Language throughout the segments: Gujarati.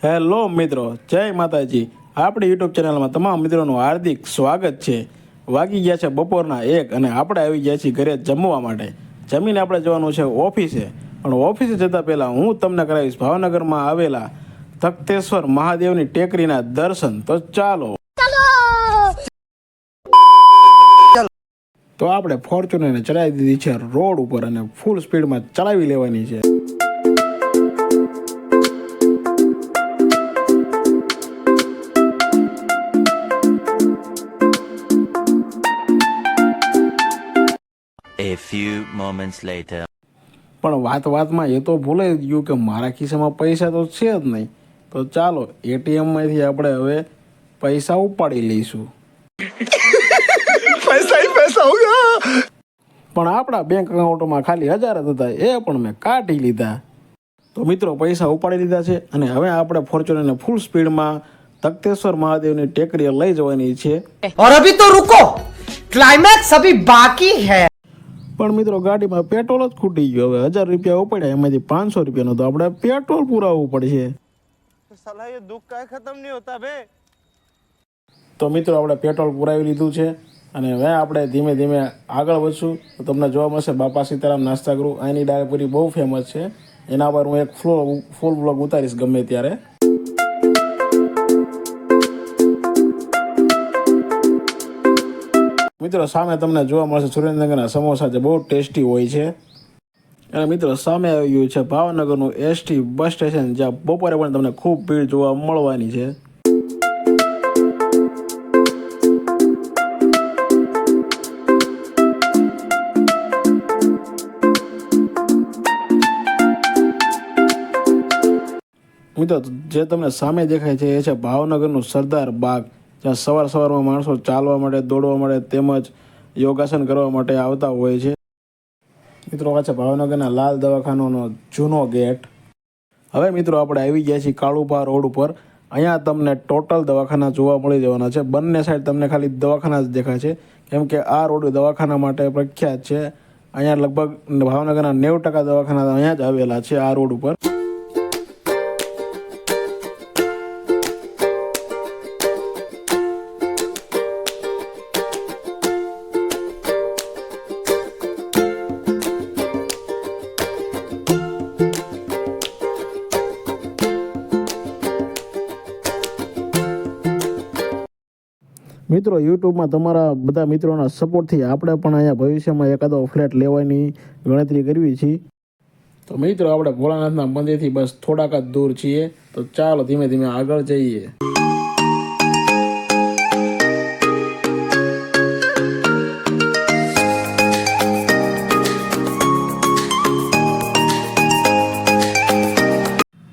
હેલો મિત્રો, જય માતાજી. આપણી યુટ્યુબ ચેનલમાં તમામ મિત્રોનું હાર્દિક સ્વાગત છે. વાગી ગયા છે બપોરના 1 અને આપણે આવી ગયા છીએ ઘરે જમવા માટે. જમીને આપણે જવાનું છે ઓફિસે, પણ ઓફિસે જતાં પહેલાં હું તમને કરાવીશ ભાવનગરમાં આવેલા તખતેશ્વર મહાદેવની ટેકરીના દર્શન. તો ચાલો. તો આપણે ફોર્ચ્યુનરને ચડાવી દીધી છે રોડ ઉપર અને ફૂલ સ્પીડમાં ચલાવી લેવાની છે. A few moments later. પણ વાતમાં એ તો ભૂલાઈ ગયું કે મારા ખિસ્સામાં પૈસા તો છે જ નહીં. તો ચાલો એટીએમમાંથી આપણે હવે પૈસા ઉપાડી લઈશું. પૈસા હો ગયા. પણ આપણા બેંક એકાઉન્ટમાં ખાલી 1000 જ હતા, એ પણ મેં કાઢી લીધા. તો મિત્રો પૈસા ઉપાડી લીધા છે અને હવે આપણે ફોર્ચ્યુનરને ફૂલ સ્પીડમાં તખતેશ્વર મહાદેવની ટેકરીએ લઈ જવાની છે. और अभी तो रुको, क्लाइमैक्स अभी बाकी है. પણ મિત્રો ગાડીમાં પેટ્રોલ જ ખૂટી ગયો. હવે 1000 રૂપિયા ઉપાડ્યા, એમાંથી 500 રૂપિયાનું તો આપણે પેટ્રોલ પુરાવવું પડશે. साला ये दुख का खत्म नहीं होता बे. તો મિત્રો આપણે પેટ્રોલ પુરાવી લીધું છે અને હવે આપણે ધીમે ધીમે આગળ વધશું. તો તમને જોવા મળશે બાપા સીતારામ નાસ્તા ગૃહ. અહીંની દાળપુરી બહુ ફેમસ છે. એના પર હું એક ફૂલ વ્લોગ ઉતારીશ ગમે ત્યારે. મિત્રો સામે તમને જોવા મળશે સુરેન્દ્રનગરના સમોસા, જે બહુ ટેસ્ટી હોય છે. અને મિત્રો સામે આવી ગયું છે ભાવનગરનું એસટી બસ સ્ટેશન, જ્યાં બપોરે પણ તમને ખૂબ ભીડ જોવા મળવાની છે. મિત્રો જે તમને સામે દેખાય છે એ છે ભાવનગરનું સરદાર બાગ, જ્યાં સવારમાં માણસો ચાલવા માટે, દોડવા માટે તેમજ યોગાસન કરવા માટે આવતા હોય છે. મિત્રો આ છે ભાવનગરના લાલ દવાખાનાનો જૂનો ગેટ. હવે મિત્રો આપણે આવી ગયા છીએ કાળુપા રોડ ઉપર. અહીંયા તમને ટોટલ દવાખાના જોવા મળી જવાના છે. બંને સાઈડ તમને ખાલી દવાખાના જ દેખાય છે, કેમ કે આ રોડ દવાખાના માટે પ્રખ્યાત છે. અહીંયા લગભગ ભાવનગરના 90% દવાખાના અહીંયા જ આવેલા છે આ રોડ ઉપર. મિત્રો યુટ્યુબમાં તમારા બધા મિત્રોના સપોર્ટથી આપણે પણ અહીંયા ભવિષ્યમાં એકાદો ફ્લેટ લેવાની ગણતરી કરવી છે. તો મિત્રો આપણે ભોળાનાથના મંદિરથી બસ થોડાક જ દૂર છીએ. તો ચાલો ધીમે ધીમે આગળ જઈએ.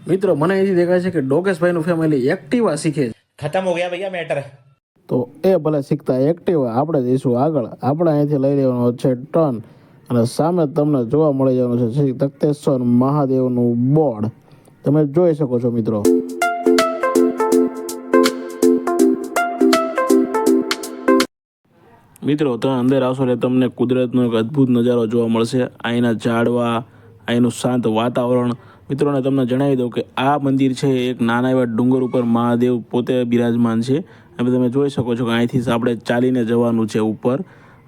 મિત્રો મને અહીંથી દેખાય છે કે ડોકેશભાઈનું ફેમિલી એક્ટિવા શીખે છે. खत्म हो गया भैया मैटर. તો એ ભલે શીખતા એક્ટિવા, આપણે જઈશું આગળ. આપણે અહીંથી લઈ લેવાનો છે ટર્ન અને સામે તમને જોવા મળી જવાનું છે શ્રી તખતેશ્વર મહાદેવનું બોર્ડ. તમે જોઈ શકો છો મિત્રો. મિત્રો તમે અંદર આવશો એટલે તમને કુદરતનો એક અદ્ભુત નજારો જોવા મળશે. અહીંના ઝાડવા, અહીંનું શાંત વાતાવરણ. મિત્રોને તમને જણાવી દઉં કે આ મંદિર છે એક નાના એવા ડુંગર ઉપર મહાદેવ પોતે બિરાજમાન છે. અને તમે જોઈ શકો છો કે અહીંથી આપણે ચાલીને જવાનું છે ઉપર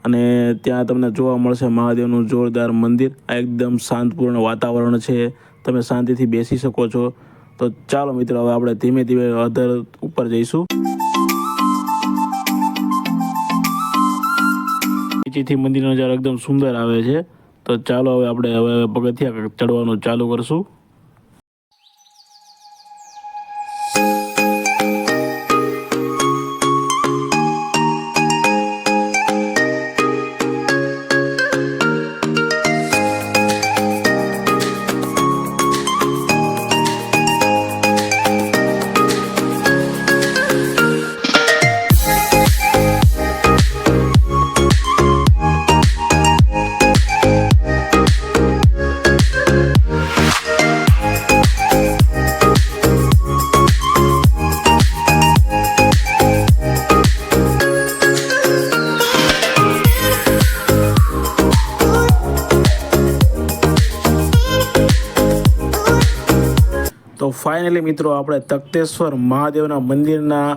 અને ત્યાં તમને જોવા મળશે મહાદેવનું જોરદાર મંદિર. આ એકદમ શાંતપૂર્ણ વાતાવરણ છે, તમે શાંતિથી બેસી શકો છો. તો ચાલો મિત્રો હવે આપણે ધીમે ધીમે અધર ઉપર જઈશું. નીચેથી મંદિરનો નજારો એકદમ સુંદર આવે છે. તો ચાલો હવે પગથિયા ચડવાનું ચાલુ કરશું. ફાઇનલી મિત્રો આપણે તખતેશ્વર મહાદેવના મંદિરના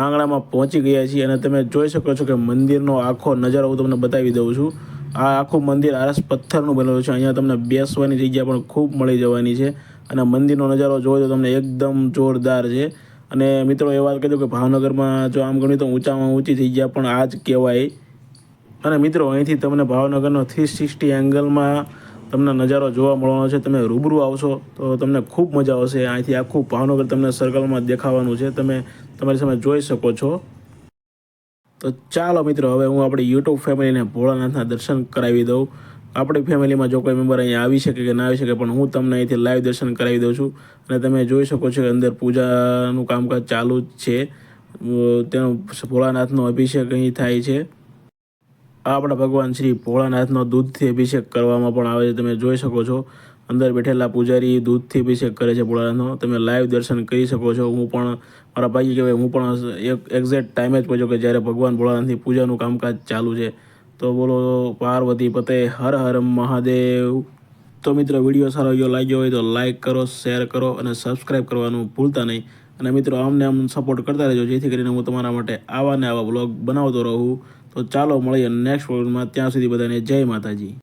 આંગણામાં પહોંચી ગયા છીએ અને તમે જોઈ શકો છો કે મંદિરનો આખો નજારો હું તમને બતાવી દઉં છું. આ આખું મંદિર આરસ પથ્થરનું બનેલું છે. અહીંયા તમને બેસવાની જગ્યા પણ ખૂબ મળી જવાની છે અને મંદિરનો નજારો જોવો તો તમને એકદમ જોરદાર છે. અને મિત્રો એ વાત કહી દઉં કે ભાવનગરમાં જો આમ ગણ્યું તો ઊંચામાં ઊંચી જગ્યા પણ આ જ કહેવાય. અને મિત્રો અહીંથી તમને ભાવનગરનો 360 એંગલમાં તમને નજારો જોવા મળવાનો છે. તમે રૂબરૂ આવશો તો તમને ખૂબ મજા આવશે. અહીંથી આખું ભાવનગર તમને સર્કલમાં દેખાવાનું છે. તમે તમારી સામે જોઈ શકો છો. તો ચાલો મિત્રો હવે હું આપણી યુટ્યુબ ફેમિલીને ભોળાનાથના દર્શન કરાવી દઉં. આપણી ફેમિલીમાં જો કોઈ મેમ્બર અહીંયા આવી શકે કે ના આવી શકે પણ હું તમને અહીંથી લાઈવ દર્શન કરાવી દઉં છું. અને તમે જોઈ શકો છો કે અંદર પૂજાનું કામકાજ ચાલુ જ છે. તેનો ભોળાનાથનો અભિષેક અહીં થાય છે. આ આપણા ભગવાન શ્રી ભોળાનાથનો દૂધથી અભિષેક કરવામાં પણ આવે છે. તમે જોઈ શકો છો અંદર બેઠેલા પૂજારી દૂધથી અભિષેક કરે છે ભોળાનાથનો. તમે લાઈવ દર્શન કરી શકો છો. હું પણ મારા ભાઈ કહેવાય હું પણ એક્ઝેક્ટ ટાઈમે જ પહોંચ્યો કે જ્યારે ભગવાન ભોળાનાથની પૂજાનું કામકાજ ચાલુ છે. તો બોલો પાર્વતી પતે હર હર મહાદેવ. તો મિત્રો વિડીયો સારો લાગ્યો હોય તો લાઈક કરો, શેર કરો અને સબસ્ક્રાઈબ કરવાનું ભૂલતા નહીં. અને મિત્રો આમને આમ સપોર્ટ કરતા રહેજો જેથી કરીને હું તમારા માટે આવા ને આવા બ્લોગ બનાવતો રહું. તો ચાલો મળીએ નેક્સ્ટ વ્લોગમાં. ત્યાં સુધી બધાને જય માતાજી.